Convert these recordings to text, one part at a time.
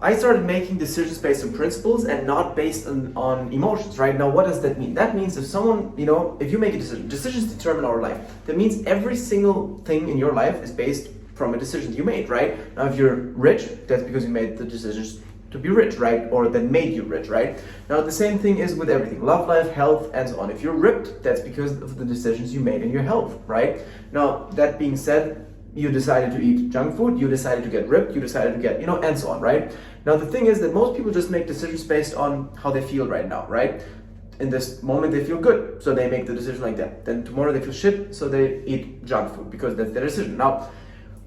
I started making decisions based on principles and not based on emotions, right? Now, what does that mean? That means if someone, if you make a decision, decisions determine our life. That means every single thing in your life is based from a decision you made, right? Now, if you're rich, that's because you made the decisions to be rich, right? Or that made you rich, right? Now, the same thing is with everything, love life, health, and so on. If you're ripped, that's because of the decisions you made in your health, right? Now, that being said, you decided to eat junk food, you decided to get ripped, you decided to get, and so on, right? Now, the thing is that most people just make decisions based on how they feel right now, right? In this moment, they feel good, so they make the decision like that. Then tomorrow they feel shit, so they eat junk food because that's their decision. Now,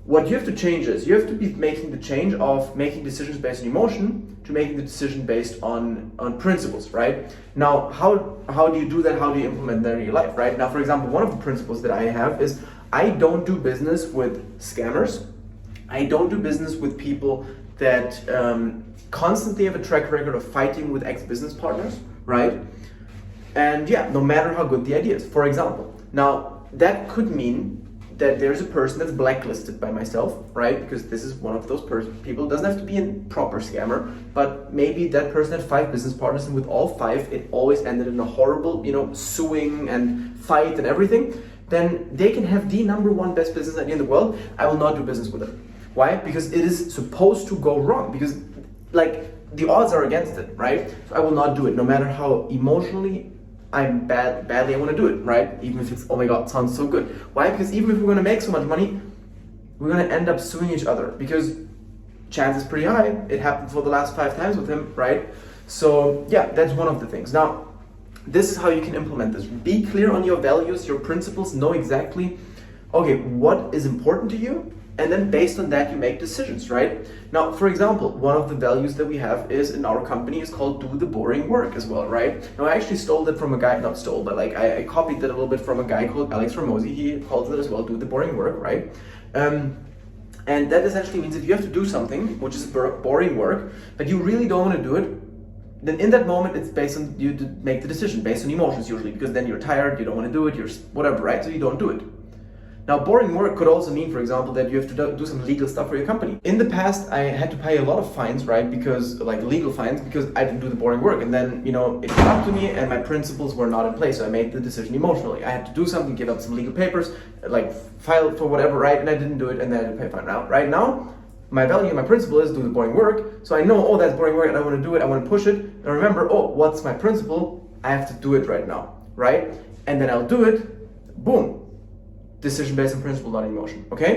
what you have to change is you have to be making the change of making decisions based on emotion to making the decision based on principles, right? Now, how do you do that? How do you implement that in your life, right? Now, for example, one of the principles that I have is I don't do business with scammers. I don't do business with people that constantly have a track record of fighting with ex-business partners, right? And yeah, no matter how good the idea is. For example, now that could mean that there's a person that's blacklisted by myself, right? Because this is one of those people. It doesn't have to be a proper scammer, but maybe that person had 5 business partners, and with all 5, it always ended in a horrible, suing and fight and everything. Then they can have the #1 best business idea in the world. I will not do business with them. Why? Because it is supposed to go wrong. Because the odds are against it, right? So I will not do it, no matter how emotionally I'm badly I want to do it, right? Even if it's, oh my God, it sounds so good. Why? Because even if we're going to make so much money, we're going to end up suing each other because chance is pretty high. It happened for the last 5 times with him, right? So yeah, that's one of the things. Now, this is how you can implement this. Be clear on your values, your principles, know exactly, okay, what is important to you, and then based on that, you make decisions, right? Now, for example, one of the values that we have is in our company is called do the boring work as well, right? Now, I actually stole that from a guy, not stole, but I copied that a little bit from a guy called Alex Ramosi. He calls it as well, do the boring work, right? And that essentially means if you have to do something, which is boring work, but you really don't want to do it, then in that moment, it's based on you to make the decision based on emotions usually, because then you're tired, you don't want to do it, you're whatever, right? So you don't do it. Now, boring work could also mean, for example, that you have to do some legal stuff for your company. In the past, I had to pay a lot of fines, right? Because legal fines, because I didn't do the boring work. And then, it came up to me and my principles were not in place. So I made the decision emotionally. I had to do something, give up some legal papers, file for whatever, right? And I didn't do it, and then I had to pay fine. Now, right now, my value, my principle is do the boring work. So I know, oh, that's boring work and I want to do it, I want to push it. And remember, oh, what's my principle? I have to do it right now, right? And then I'll do it, boom. Decision based on principle, not emotion, okay?